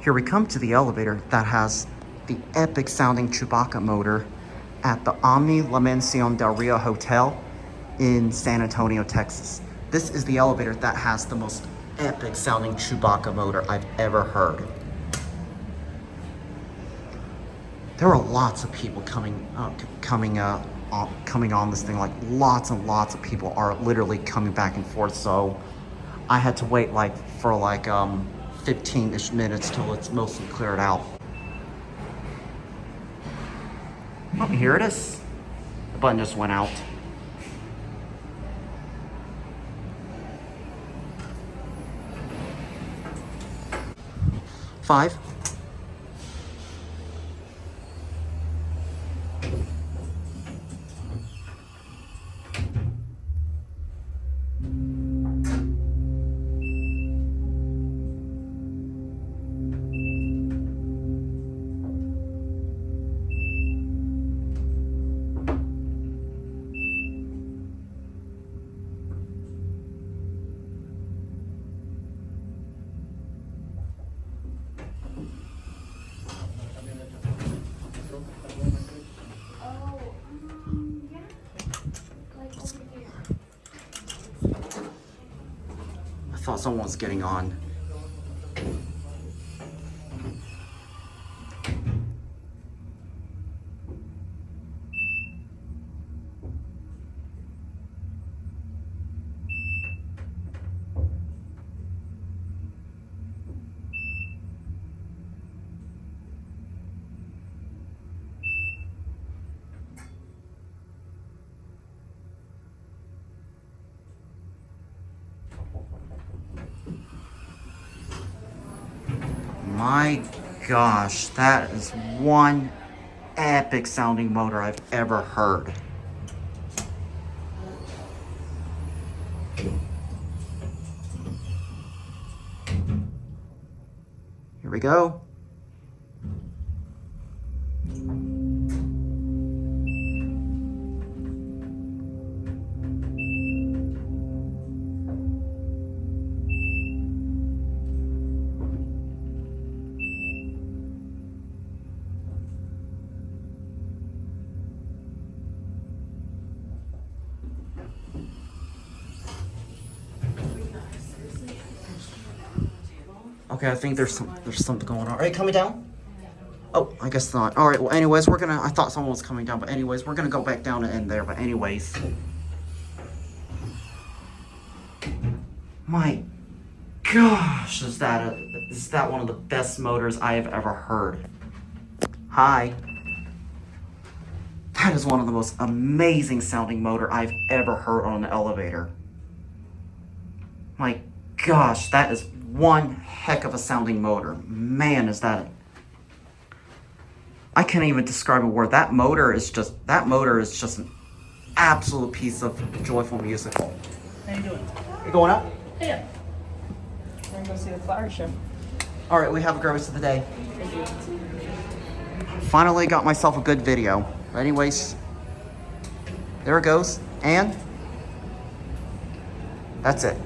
Here we come to the elevator that has the epic sounding Chewbacca motor at the Omni Mansio del Rio Hotel in San Antonio, Texas. This is the elevator that has the most epic sounding Chewbacca motor I've ever heard. There are lots of people coming on this thing. Like lots and lots of people are literally coming back and forth. So I had to wait for 15-ish minutes till it's mostly cleared out. Oh, here it is. The button just went out. Five. I thought someone was getting on. My gosh, that is one epic sounding motor I've ever heard. Here we go. Okay, I think there's something going on. Are you coming down? Oh, I guess not. All right. Well, anyways, I thought someone was coming down, but anyways, we're gonna go back down and end there. But anyways, my gosh, is that one of the best motors I have ever heard? Hi. That is one of the most amazing sounding motor I've ever heard on an elevator. My gosh, that is one heck of a sounding motor. Man, is that... I can't even describe a word. That motor is just an absolute piece of joyful music. How you doing? You going up? Yeah. We're gonna go see the flower show. All right, we have a great rest of the day. Thank you. Finally got myself a good video. But anyways, there it goes. And that's it.